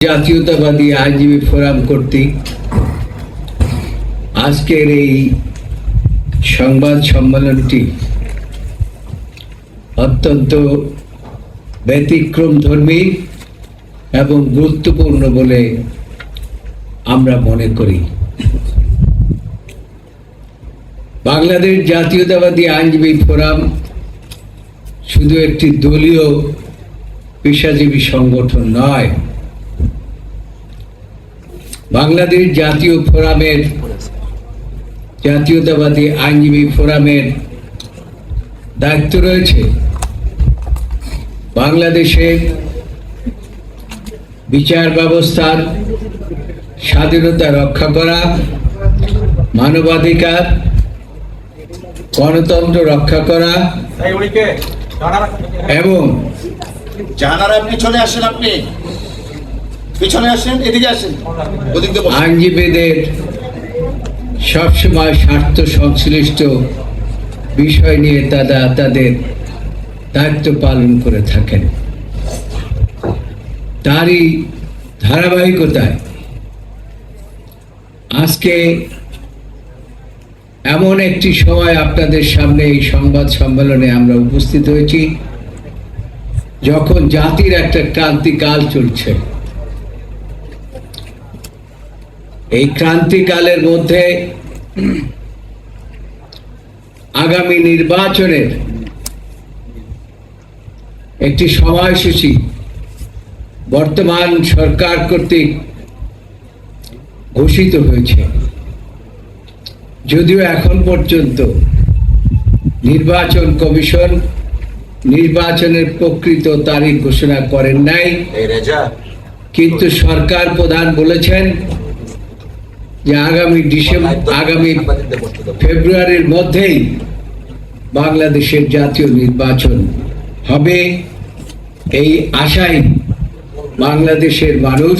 জাতীয়তাবাদী আইনজীবী ফোরাম কর্তৃক আজকের এই সংবাদ সম্মেলনটি অত্যন্ত ব্যতিক্রমধর্মী এবং গুরুত্বপূর্ণ বলে আমরা মনে করি। বাংলাদেশ জাতীয়তাবাদী আইনজীবী ফোরাম শুধু একটি দলীয় পেশাজীবী সংগঠন নয়, বাংলাদেশ জাতীয়তাবাদী আইনজীবী ফোরামের দায়িত্ব রয়েছে বাংলাদেশের বিচার ব্যবস্থার স্বাধীনতা রক্ষা করা, মানবাধিকার, গণতন্ত্র রক্ষা করা এবং আইনজীবীদের সবসময় স্বার্থ সংশ্লিষ্ট বিষয় নিয়ে তারা তাদের দায়িত্ব পালন করে থাকেন। তারই ধারাবাহিকতায় আজকে এমন একটি সময় আপনাদের সামনে এই সংবাদ সম্মেলনে আমরা উপস্থিত হয়েছি যখন জাতির একটা ক্রান্তিকাল চলছে। এই ক্রান্তিকালের মধ্যে আগামী নির্বাচনের একটি সময়সূচি বর্তমান সরকার কর্তৃক ঘোষিত হয়েছে, যদিও এখন পর্যন্ত নির্বাচন কমিশন নির্বাচনের প্রকৃত তারিখ ঘোষণা করেন নাই, কিন্তু সরকার প্রধান বলেছেন যে আগামী ফেব্রুয়ারির মধ্যেই বাংলাদেশের জাতীয় নির্বাচন হবে। এই আশাই বাংলাদেশের মানুষ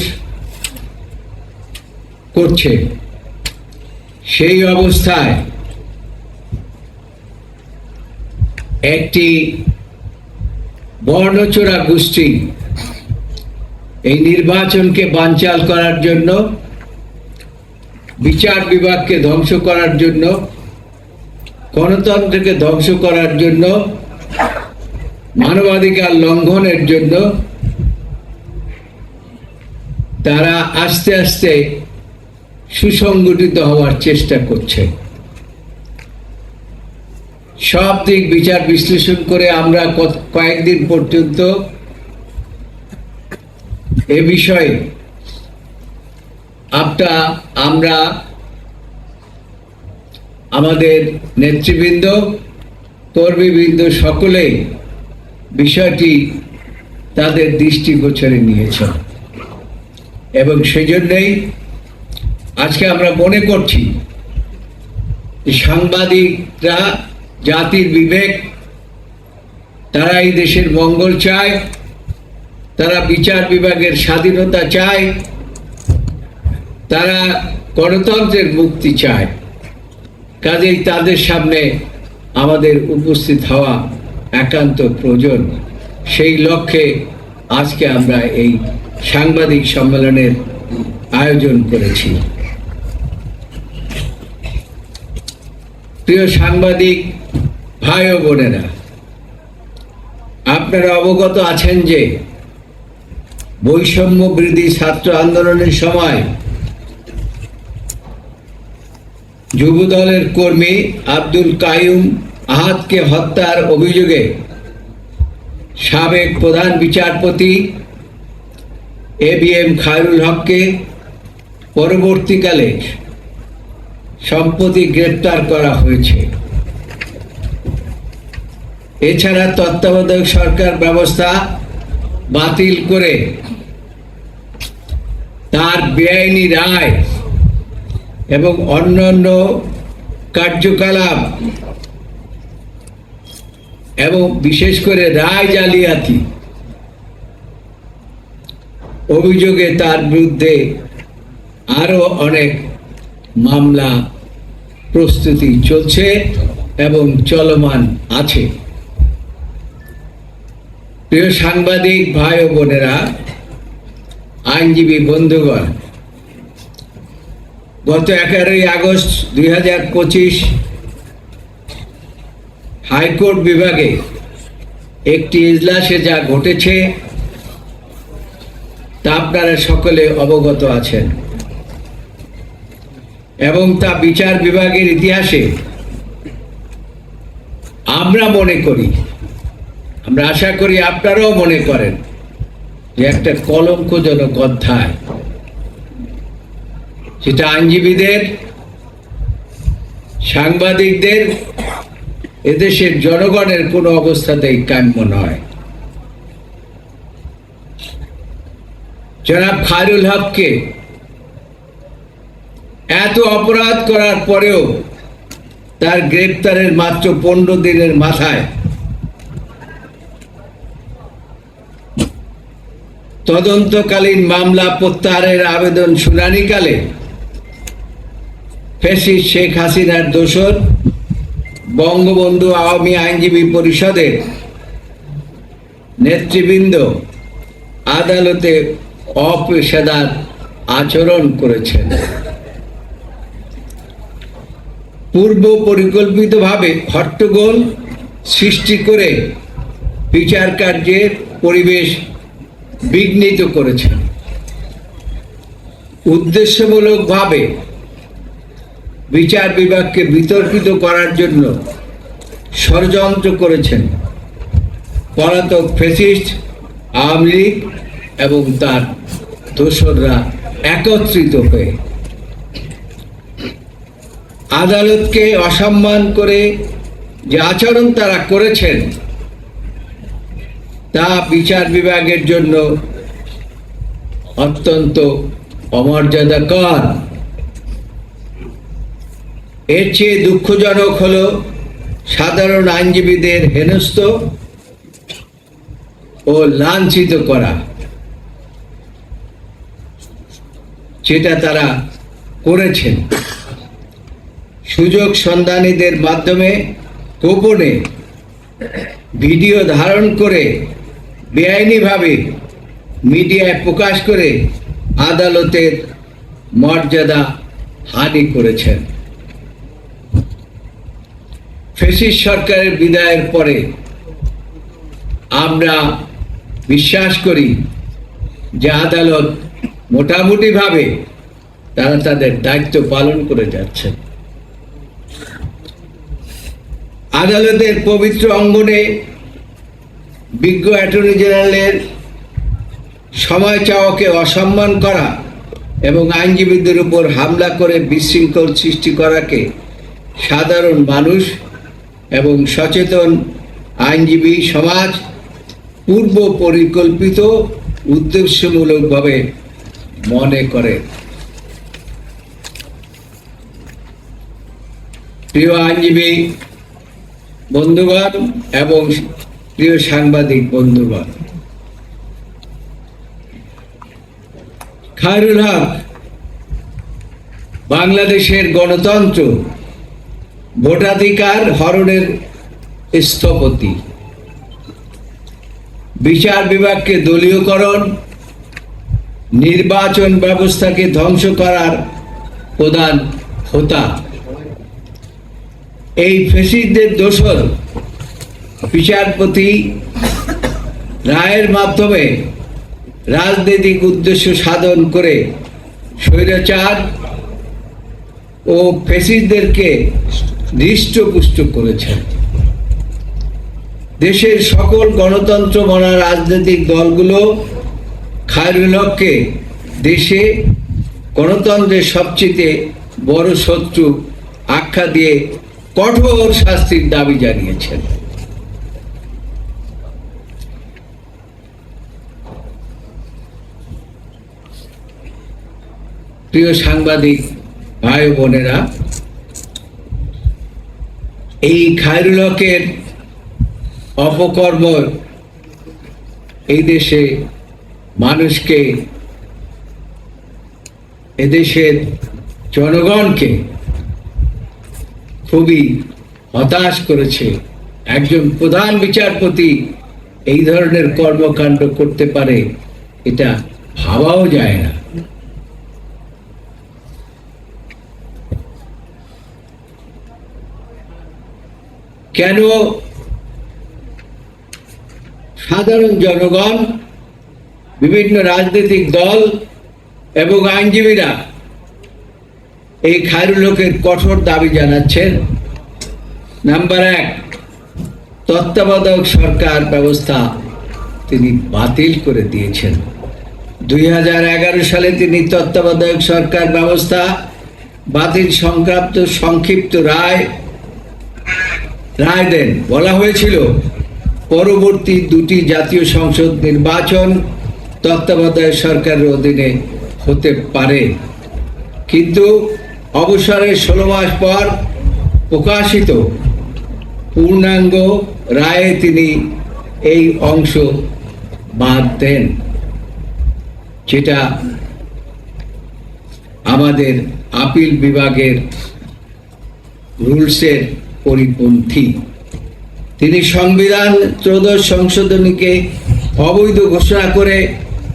করছে। সেই অবস্থায় একটি বর্ণচোরা গোষ্ঠী এই নির্বাচনকে বানচাল করার জন্য, বিচার বিভাগকে ধ্বংস করার জন্য, গণতন্ত্রকে ধ্বংস করার জন্য, মানবাধিকার লঙ্ঘনের জন্য তারা আস্তে আস্তে সুসংগঠিত হওয়ার চেষ্টা করছে। সব দিক বিচার বিশ্লেষণ করে আমরা কয়েকদিন পর্যন্ত এ বিষয়ে আমরা আমাদের নেতৃবৃন্দ, কর্মীবৃন্দ সকলে বিষয়টি তাদের দৃষ্টিগোচরে নিয়েছে এবং সেজন্যই আজকে আমরা মনে করছি যে সাংবাদিকরা জাতির বিবেক, তারা এই দেশের মঙ্গল চায়, তারা বিচার বিভাগের স্বাধীনতা চায়, তারা গণতন্ত্রের মুক্তি চায়। কাজেই তাদের সামনে আমাদের উপস্থিত হওয়া একান্ত প্রয়োজন। সেই লক্ষ্যে আজকে আমরা এই সাংবাদিক সম্মেলনের আয়োজন করেছি। প্রিয় সাংবাদিক ভাই ও বোনেরা, আপনারা অবগত আছেন যে বৈষম্য বিরোধী ছাত্র আন্দোলনের সময় যুবদলের কর্মী আব্দুল কাইয়ুম আহাদকে হত্যার অভিযোগে সাবেক প্রধান বিচারপতি ABM খায়রুল হককে পরবর্তীকালে সম্প্রতি গ্রেপ্তার করা হয়েছে। এছাড়া তত্ত্বাবধায়ক সরকার ব্যবস্থা বাতিল করে তার বেআইনি রায় এবং অন্যান্য কার্যকলাপ এবং বিশেষ করে রায় জালিয়াতি অভিযোগে তার বিরুদ্ধে আরো অনেক মামলা প্রস্তুতি চলছে এবং চলমান আছে। প্রিয় সাংবাদিক ভাই ও বোনেরা, আইনজীবী বন্ধুগণ, গত 11ই আগস্ট 2025 হাইকোর্ট বিভাগে একটি ইজলাসে যা ঘটেছে তা আপনারা সকলে অবগত আছেন এবং তা বিচার বিভাগের ইতিহাসে আমরা মনে করি, আমরা আশা করি আপনারাও মনে করেন যে একটা কলঙ্কজনক অধ্যায়, যেটা আইনজীবীদের, সাংবাদিকদের, এদেশের জনগণের কোনো অবস্থাতেই কাম্য নয়। জনাব খায়রুল হককে এত অপরাধ করার পরেও তার গ্রেপ্তারের মাত্র 15 দিনের মাথায় তদন্তকালীন মামলা প্রত্যাহারের আবেদন শুনানিকালে ফ্যাসিস্ট শেখ হাসিনার দোসর বঙ্গবন্ধু আওয়ামী আইনজীবী পরিষদের নেতৃবৃন্দ আদালতে অপেশাদার আচরণ করেছেন, পূর্ব পরিকল্পিতভাবে হট্টগোল সৃষ্টি করে বিচার কার্যের পরিবেশ বিঘ্নিত করেছেন, উদ্দেশ্যমূলকভাবে বিচার বিভাগকে বিতর্কিত করার জন্য ষড়যন্ত্র করেছেন পলাতক ফ্যাসিস্ট আওয়ামী লীগ এবং তার দোসররা একত্রিত হয়ে। আদালতকে অসম্মান করে যে আচরণ তারা করেছেন তা বিচার বিভাগের জন্য অত্যন্ত অমর্যাদাকর। এর চেয়ে দুঃখজনক হলো সাধারণ আইনজীবীদের হেনস্থ ও লাঞ্ছিত করা, যেটা তারা করেছেন। সুযোগ সন্ধানীদের মাধ্যমে গোপনে ভিডিও ধারণ করে বেআইনিভাবে মিডিয়ায় প্রকাশ করে আদালতের মর্যাদা হানি করেছেন। ফ্যাসিস্ট সরকারের বিদায়ের পরে আমরা বিশ্বাস করি যে আদালত মোটামুটিভাবে তারা তাদের দায়িত্ব পালন করে যাচ্ছেন। আদালতের পবিত্র অঙ্গনে বিজ্ঞ অ্যাটর্নি জেনারেলের সময় চাওয়াকে অসম্মান করা এবং আইনজীবীদের উপর হামলা করে বিশৃঙ্খল সৃষ্টি করাকে সাধারণ মানুষ এবং সচেতন আইনজীবী সমাজ পূর্ব পরিকল্পিত উদ্দেশ্যমূলকভাবে মনে করে। প্রিয় আইনজীবী বন্ধুগণ এবং প্রিয় সাংবাদিক বন্ধুগণ, খায়রুল হক বাংলাদেশের গণতন্ত্র, ভোটাধিকার হরণের স্থপতি, বিচার বিভাগকে দলীয়করণ, নির্বাচন ব্যবস্থাকে ধ্বংস করার প্রধান হোতা। এই ফ্যাসিস্টদের দোসর বিচারপতি রায়ের মাধ্যমে রাজনৈতিক উদ্দেশ্য সাধন করে স্বৈরাচার ও ফ্যাসিস্টদেরকে হৃষ্টপুষ্ট করেছেন। দেশের সকল গণতন্ত্র মানা রাজনৈতিক দলগুলো খায়রুল হককে দেশে গণতন্ত্রের সবচেয়ে বড় শত্রু আখ্যা দিয়ে কঠোর শাস্তির দাবি জানিয়েছেন। প্রিয় সাংবাদিক ভাই বোনেরা, এই খায়রুল হকের অপকর্ম এই দেশে মানুষকে, এদেশের জনগণকে খুবই হতাশ করেছে। একজন প্রধান বিচারপতি এই ধরনের কর্মকাণ্ড করতে পারে, এটা ভাবাও যায় না। কেন সাধারণ জনগণ, বিভিন্ন রাজনৈতিক দল এবং আইনজীবীরা এই খায়রুল হকের কঠোর দাবি জানাচ্ছেন? নাম্বার 1, তত্ত্বাবধায়ক সরকার ব্যবস্থা তিনি বাতিল করে দিয়েছেন। 2011 সালে তিনি তত্ত্বাবধায়ক সরকার ব্যবস্থা বাতিল সংক্রান্ত সংক্ষিপ্ত রায় দেন। বলা হয়েছিল পরবর্তী 2টি জাতীয় সংসদ নির্বাচন তত্ত্বাবধায়ক সরকারের অধীনে হতে পারে, কিন্তু অবসরের 16 মাস পর প্রকাশিত পূর্ণাঙ্গ রায়ে তিনি এই অংশ বাদ দেন, যেটা আমাদের আপিল বিভাগের রুলসের পরিপন্থী। তিনি সংবিধান 13 সংশোধনীকে অবৈধ ঘোষণা করে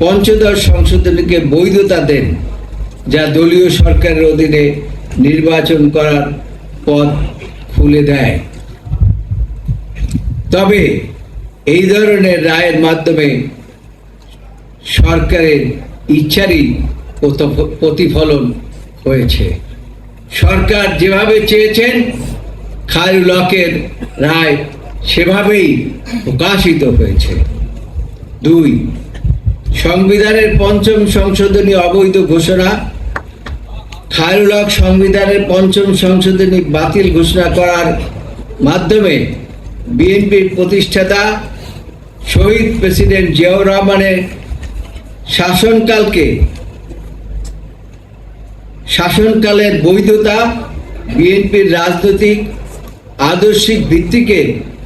15 সংশোধনীকে বৈধতা দেন, যা দলীয় সরকারের অধীনে নির্বাচন করার পথ খুলে দেয়। তবে এই ধরনের রায়ের মাধ্যমে সরকারের ইচ্ছারই প্রতিফলন হয়েছে। সরকার যেভাবে চেয়েছেন খায়রুল হকের রায় সেভাবেই প্রকাশিত হয়েছে। 2, সংবিধানের 5ম সংশোধনী অবৈধ ঘোষণা। খায়রুল হক সংবিধানের 5ম সংশোধনী বাতিল ঘোষণা করার মাধ্যমে বিএনপির প্রতিষ্ঠাতা শহীদ প্রেসিডেন্ট জিয়াউর রহমানের শাসনকালের বৈধতা, বিএনপির রাজনৈতিক আদর্শিক ভিত্তিকে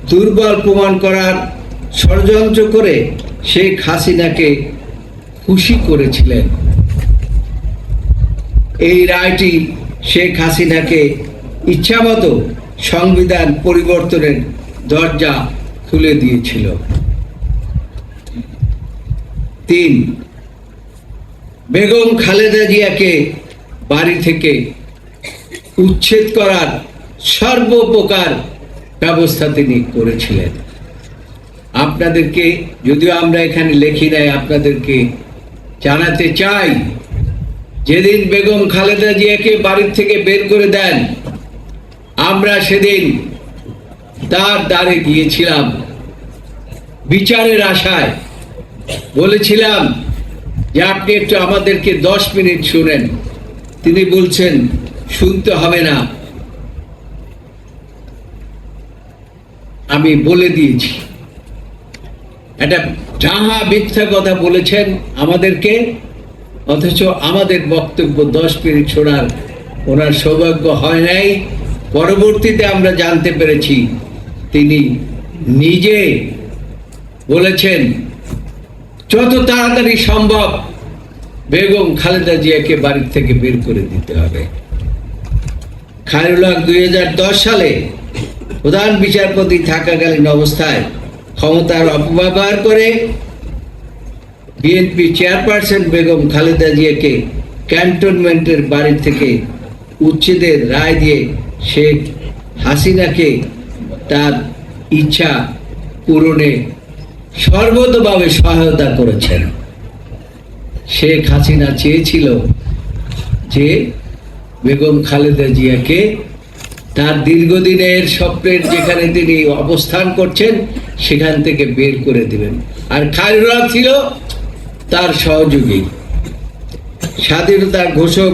দুর্বল প্রমাণ করার ষড়যন্ত্র করে শেখ হাসিনাকে খুশি করেছিলেন। এই রায়টি শেখ হাসিনাকে ইচ্ছামতো সংবিধান পরিবর্তনের দরজা খুলে দিয়েছিল। 3, বেগম খালেদা জিয়াকে বাড়ি থেকে উচ্ছেদ করার সর্বপ্রকার ব্যবস্থা তিনি করেছিলেন। আপনাদেরকে, যদিও আমরা এখানে লিখি নাই, আপনাদেরকে জানাতে চাই, যেদিন বেগম খালেদা জিয়াকে বাড়ি থেকে বের করে দেন, আমরা সেদিন তার দ্বারে গিয়েছিলাম বিচারের আশায়। বলেছিলাম যে আপনি একটু আমাদেরকে 10 মিনিট শুনেন। তিনি বলছেন শুনতে হবে না, আমি বলে দিয়েছি। এটা যাহা মিথ্যা কথা বলেছেন আমাদেরকে, অথচ আমাদের বক্তব্য 10 মিনিট শোনার ওনার সৌভাগ্য হয় নাই। পরবর্তীতে আমরা জানতে পেরেছি তিনি নিজে বলেছেন যত তাড়াতাড়ি সম্ভব বেগম খালেদা জিয়াকে বাড়ি থেকে বের করে দিতে হবে। খায়রুল হক 2010 সালে প্রধান বিচারপতি থাকাকালীন অবস্থায় ক্ষমতার অপব্যবহার করে বিএনপি চেয়ারপারসন বেগম খালেদা জিয়াকে ক্যান্টনমেন্টের বাড়ি থেকে উচ্ছেদের রায় দিয়ে শেখ হাসিনাকে তার ইচ্ছা পূরণে সর্বতোভাবে সহায়তা করেছেন। শেখ হাসিনা চেয়েছিল যে বেগম খালেদা জিয়াকে তার দীর্ঘদিনের স্বপ্নের যেখানে তিনি অবস্থান করছেন সেখান থেকে বের করে দিবেন, আর খায়রুল হক ছিল তার সহযোগী। স্বাধীনতার ঘোষক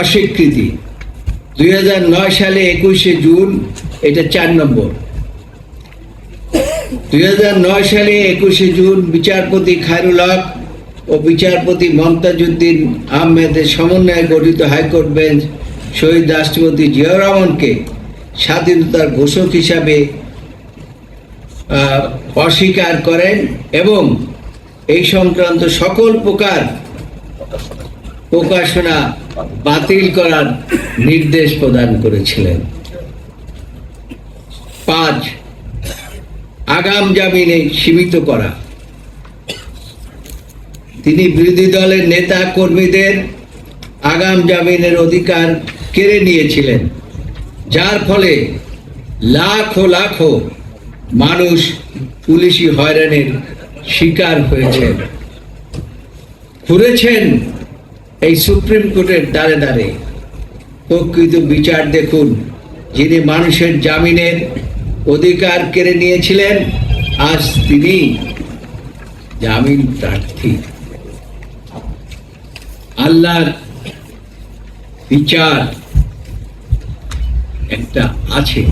অস্বীকৃতি 2009 সালে 21শে জুন, এটা 4 নম্বর। 2009 সালে 21শে জুন বিচারপতি খায়রুল হক ও বিচারপতি মমতাজউদ্দিন আহমেদের সমন্বয়ে গঠিত হাইকোর্ট বেঞ্চ শহীদ রাষ্ট্রপতি জিয়াউর রহমানকে স্বাধীনতার ঘোষক হিসাবে অস্বীকার করেন এবং এই সংক্রান্ত সকল প্রকার প্রকাশনা বাতিল করার নির্দেশ প্রদান করেছিলেন। 5, আগাম জামিনে সীমিত করা। তিনি বিরোধী দলের নেতা কর্মীদের আগাম জামিনের অধিকার কেড়ে নিয়েছিলেন, যার ফলে লাখো লাখো মানুষ পুলিশি হয়রানির শিকার হয়েছেন। ঘুরেছেন এই সুপ্রিম কোর্টের দ্বারে দ্বারে। প্রকৃত বিচার দেখুন, যিনি মানুষের জামিনের অধিকার কেড়ে নিয়েছিলেন, আজ তিনি জামিন প্রার্থী। আল্লাহর বিচার একটা আছে।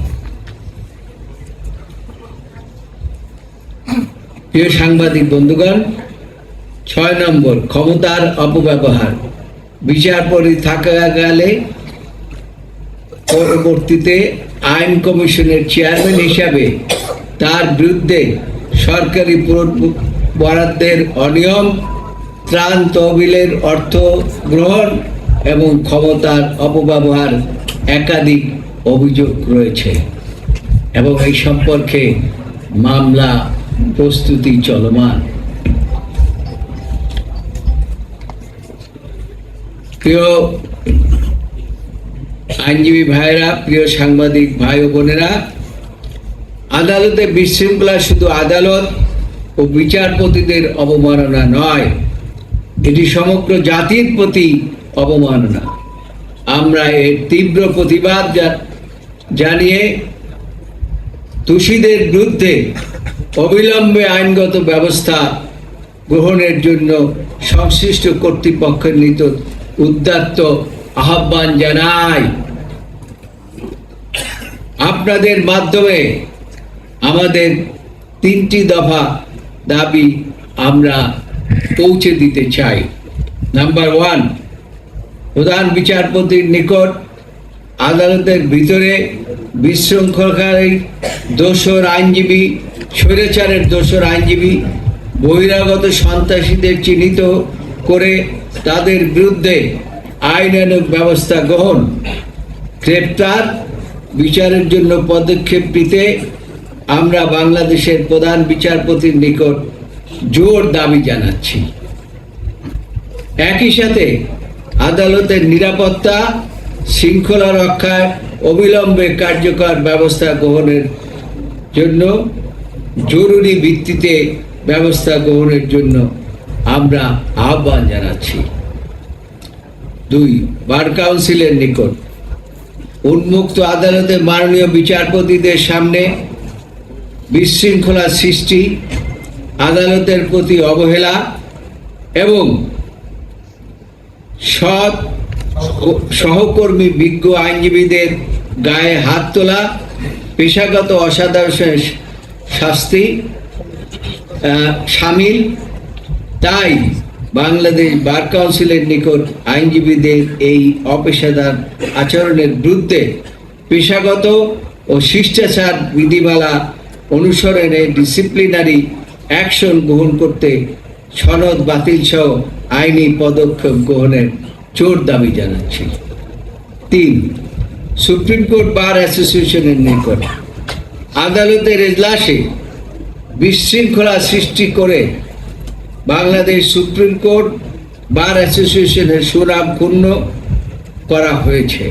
প্রিয় সাংবাদিক বন্ধুগণ, 6 নম্বর, ক্ষমতার অপব্যবহার। বিচারপতি থাকাকালে পরবর্তীতে আইন কমিশনের চেয়ারম্যান হিসাবে তার বিরুদ্ধে সরকারি বরাদ্দের অনিয়ম, ত্রাণ তহবিলের অর্থ গ্রহণ এবং ক্ষমতার অপব্যবহার একাধিক অভিযোগ রয়েছে এবং এই সম্পর্কে মামলা প্রস্তুতি চলমান। প্রিয় আইনজীবী ভাইয়েরা, প্রিয় সাংবাদিক ভাই ও বোনেরা, আদালতে বিশৃঙ্খলা শুধু আদালত ও বিচারপতিদের অবমাননা নয়, এটি সমগ্র জাতির প্রতি অবমাননা। আমরা এর তীব্র প্রতিবাদ জানিয়ে দোষীদের বিরুদ্ধে অবিলম্বে আইনগত ব্যবস্থা গ্রহণের জন্য সংশ্লিষ্ট কর্তৃপক্ষের নিকট উদাত্ত আহ্বান জানাই। আপনাদের মাধ্যমে আমাদের 3টি দফা দাবি আমরা পৌঁছে দিতে চাই। নাম্বার 1, প্রধান বিচারপতির নিকট আদালতের ভিতরে বিশৃঙ্খলাকারী দোসর আইনজীবী, স্বৈরাচারের দোসর আইনজীবী, বহিরাগত সন্ত্রাসীদের চিহ্নিত করে তাদের বিরুদ্ধে আইনানুগ ব্যবস্থা গ্রহণ, গ্রেপ্তার, বিচারের জন্য পদক্ষেপ নিতে আমরা বাংলাদেশের প্রধান বিচারপতির নিকট জোর দাবি জানাচ্ছি। একই সাথে আদালতের নিরাপত্তা শৃঙ্খলা রক্ষায় অবিলম্বে কার্যকর ব্যবস্থা গ্রহণের জন্য জরুরি ভিত্তিতে ব্যবস্থা গ্রহণের জন্য আমরা আহ্বান জানাচ্ছি। 2, বার কাউন্সিলের নিকট উন্মুক্ত আদালতে মাননীয় বিচারপতিদের সামনে বিশৃঙ্খলা সৃষ্টি, আদালতের প্রতি অবহেলা এবং সৎ সহকর্মী বিজ্ঞ আইনজীবীদের গায়ে হাত তোলা, পেশাগত অসাধারণ শাস্তি শামিল। তাই বাংলাদেশ বার কাউন্সিলের নিকট আইনজীবীদের এই অপেশাদার আচরণের বিরুদ্ধে পেশাগত ও শিষ্টাচার বিধিমালা অনুসরণে ডিসিপ্লিনারি অ্যাকশন গ্রহণ করতে সনদ বাতিল সহ আইনি পদক্ষেপ গ্রহণের জোর দাবি জানাচ্ছি। 3, সুপ্রিম কোর্ট বার অ্যাসোসিয়েশনের নিকট আদালতের এজলাসে বিশৃঙ্খলা সৃষ্টি করে বাংলাদেশ সুপ্রিম কোর্ট বার অ্যাসোসিয়েশনের সুনাম ক্ষুণ্ণ করা হয়েছে।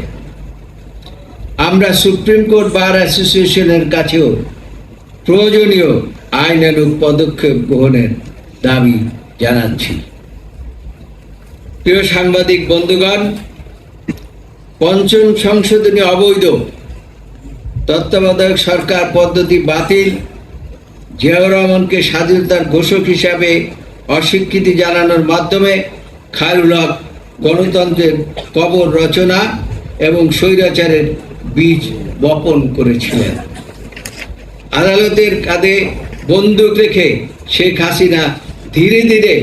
আমরা সুপ্রিম কোর্ট বার অ্যাসোসিয়েশনের কাছেও প্রয়োজনীয় আইনানুগ পদক্ষেপ গ্রহণের দাবি জানাচ্ছি। প্রিয় সাংবাদিক বন্ধুগণ, 5ম সংশোধনী অবৈধ, তত্ত্বাবধায়ক সরকার পদ্ধতি বাতিল, জিয়াউর রহমানকে স্বাধীনতার ঘোষক হিসাবে অস্বীকৃতি জানানোর মাধ্যমে খায়রুল হক গণতন্ত্রের কবর রচনা এবং স্বৈরাচারের বীজ বপন করেছিলেন। আদালতের কাঁধে বন্দুক রেখে শেখ হাসিনা ধীরে ধীরে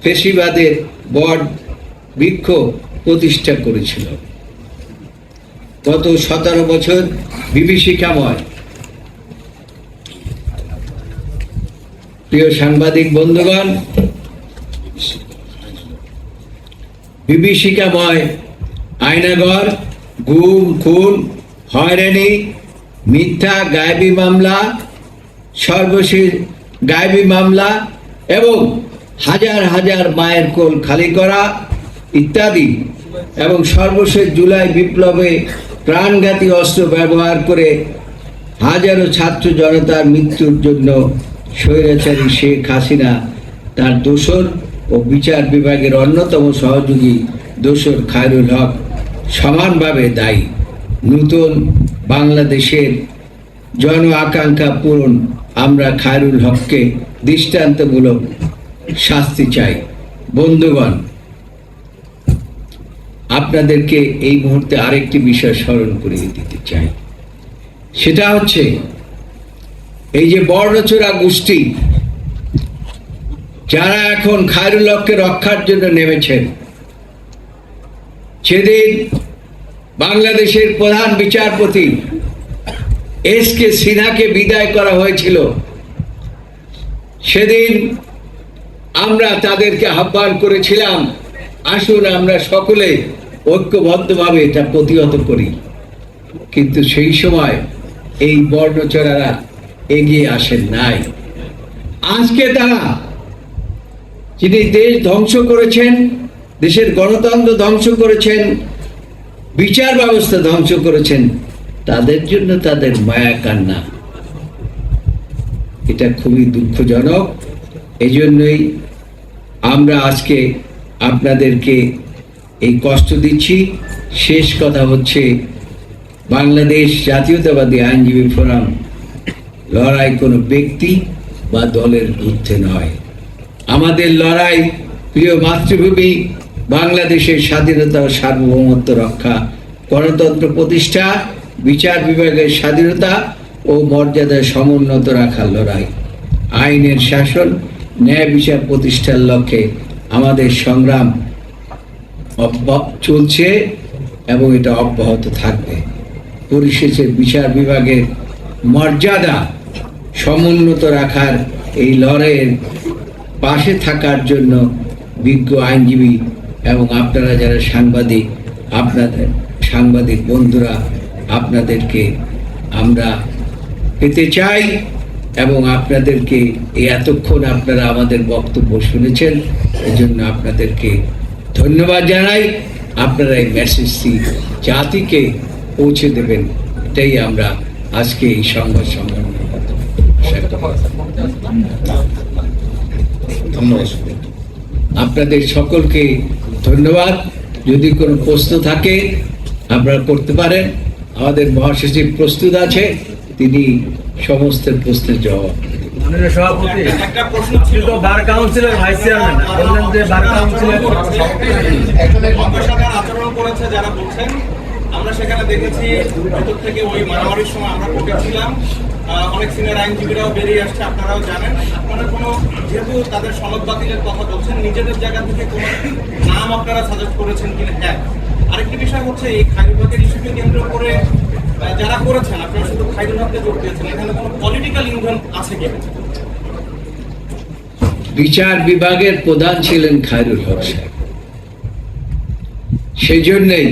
ফ্যাসিবাদের বট বৃক্ষ প্রতিষ্ঠা করেছিল। গত 17 বছর বিভীষিকাময়। প্রিয় সাংবাদিক বন্ধুগণ, বিভীষিকাময় আয়নাঘর, গুম, খুন, হয়রানি, মিথ্যা গায়েবী মামলা, সর্বশেষ গায়েবী মামলা এবং হাজার হাজার মায়ের কোল খালি করা ইত্যাদি, এবং সর্বশেষ জুলাই বিপ্লবে প্রাণঘাতী অস্ত্র ব্যবহার করে হাজারো ছাত্র জনতার মৃত্যুর জন্য স্বৈরাচারী শেখ হাসিনা তার দোসর ও বিচার বিভাগের অন্যতম সহযোগী দোসর খায়রুল হক সমানভাবে দায়ী। নতুন বাংলাদেশের জন আকাঙ্ক্ষা পূরণ আমরা খায়রুল হককে দৃষ্টান্তমূলক শাস্তি চাই। বন্ধুগণ, আপনাদেরকে এই মুহূর্তে আরেকটি বিষয় স্মরণ করিয়ে দিতে চাই। সেটা হচ্ছে এই যে বর্ণচোরা গোষ্ঠী যারা এখন খায়রুল হককে রক্ষার জন্য নেমেছেন, সেদিন বাংলাদেশের প্রধান বিচারপতি এস.কে. সিনহাকে বিদায় করা হয়েছিল। সেদিন আমরা তাদেরকে আহ্বান করেছিলাম, আসুন আমরা সকলে ঐক্যবদ্ধভাবে এটা প্রতিহত করি। কিন্তু সেই সময় এই বর্ণচোরারা এগিয়ে আসেন নাই। আজকে তারা যিনি দেশ ধ্বংস করেছেন, দেশের গণতন্ত্র ধ্বংস করেছেন, বিচার ব্যবস্থা ধ্বংস করেছেন, তাদের জন্য তাদের মায়া কান্না, এটা খুবই দুঃখজনক। এই জন্যই আমরা আজকে আপনাদেরকে এই কষ্ট দিচ্ছি। শেষ কথা হচ্ছে, বাংলাদেশ জাতীয়তাবাদী আইনজীবী ফোরাম লড়াই কোনো ব্যক্তি বা দলের বিরুদ্ধে নয়। আমাদের লড়াই প্রিয় মাতৃভূমি বাংলাদেশের স্বাধীনতা ও সার্বভৌমত্ব রক্ষা, গণতন্ত্র প্রতিষ্ঠা, বিচার বিভাগের স্বাধীনতা ও মর্যাদা সমুন্নত রাখার লড়াই। আইনের শাসন, ন্যায় বিচার প্রতিষ্ঠার লক্ষ্যে আমাদের সংগ্রাম চলছে এবং এটা অব্যাহত থাকবে। পরিশেষে বিচার বিভাগের মর্যাদা সমুন্নত রাখার এই লড়াইয়ের পাশে থাকার জন্য বিজ্ঞ আইনজীবী এবং আপনারা যারা সাংবাদিক, আপনাদের সাংবাদিক বন্ধুরা, আপনাদেরকে আমরা পেতে চাই এবং আপনাদেরকে এতক্ষণ আপনারা আমাদের বক্তব্য শুনেছেন, এজন্য আপনাদেরকে ধন্যবাদ জানাই। আপনারা এই মেসেজটি জাতিকে পৌঁছে দেবেন, এটাই আমরা আজকে এই সংবাদ সম্মেলনে ধন্যবাদ। আপনাদের সকলকে ধন্যবাদ। যদি কোনো প্রশ্ন থাকে আপনারা করতে পারেন। আমাদের মহাসচিব প্রস্তুত আছে, তিনি সমস্ত প্রশ্নের জবাব। সভাপতি, একটা প্রশ্ন ছিল, বার কাউন্সিলের ভাইস চেয়ারম্যান বললেন যে বার কাউন্সিলের আচরণ করেছে যারা বলছেন, আমরা সেখানে দেখেছি ভেতর থেকে ওই মারামারির সময় আমরা ছিলাম, অনেক সিনিয়র আইনজীবীরাও বেরিয়ে আসছে, আপনারাও জানেন। আপনারা কোনো, যেহেতু তাদের সনদ বাতিলের কথা বলছেন, নিজেদের জায়গা থেকে কোনো নাম আপনারা সাজেস্ট করেছেন কিনা? হ্যাঁ। আরেকটি বিষয় হচ্ছে, এই খায়রুল হকের ইস্যুকে কেন্দ্র করে যারা করেছেন, আপনারা শুধু খায়রুল হককে জোর দিয়েছেন, এখানে কোনো পলিটিক্যাল ইনভলভ আছে কিনা? বিচার বিভাগের প্রধান ছিলেন খায়রুল হক সাহেব, সেই জন্যই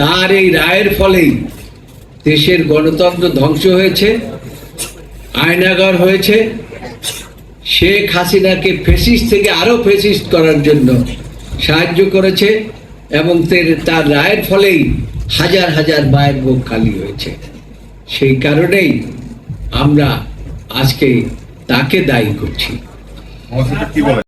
তার এই রায়ের ফলেই দেশের গণতন্ত্র ধ্বংস হয়েছে, আয়নাঘর হয়েছে। শেখ হাসিনাকে ফেসিস্ট থেকে আরো ফেসিস্ট করার জন্য সাহায্য করেছে এবং তার রায়ের ফলেই হাজার হাজার মায়ের বুক খালি হয়েছে। সেই কারণেই আমরা আজকে তাকে দায়ী করছি।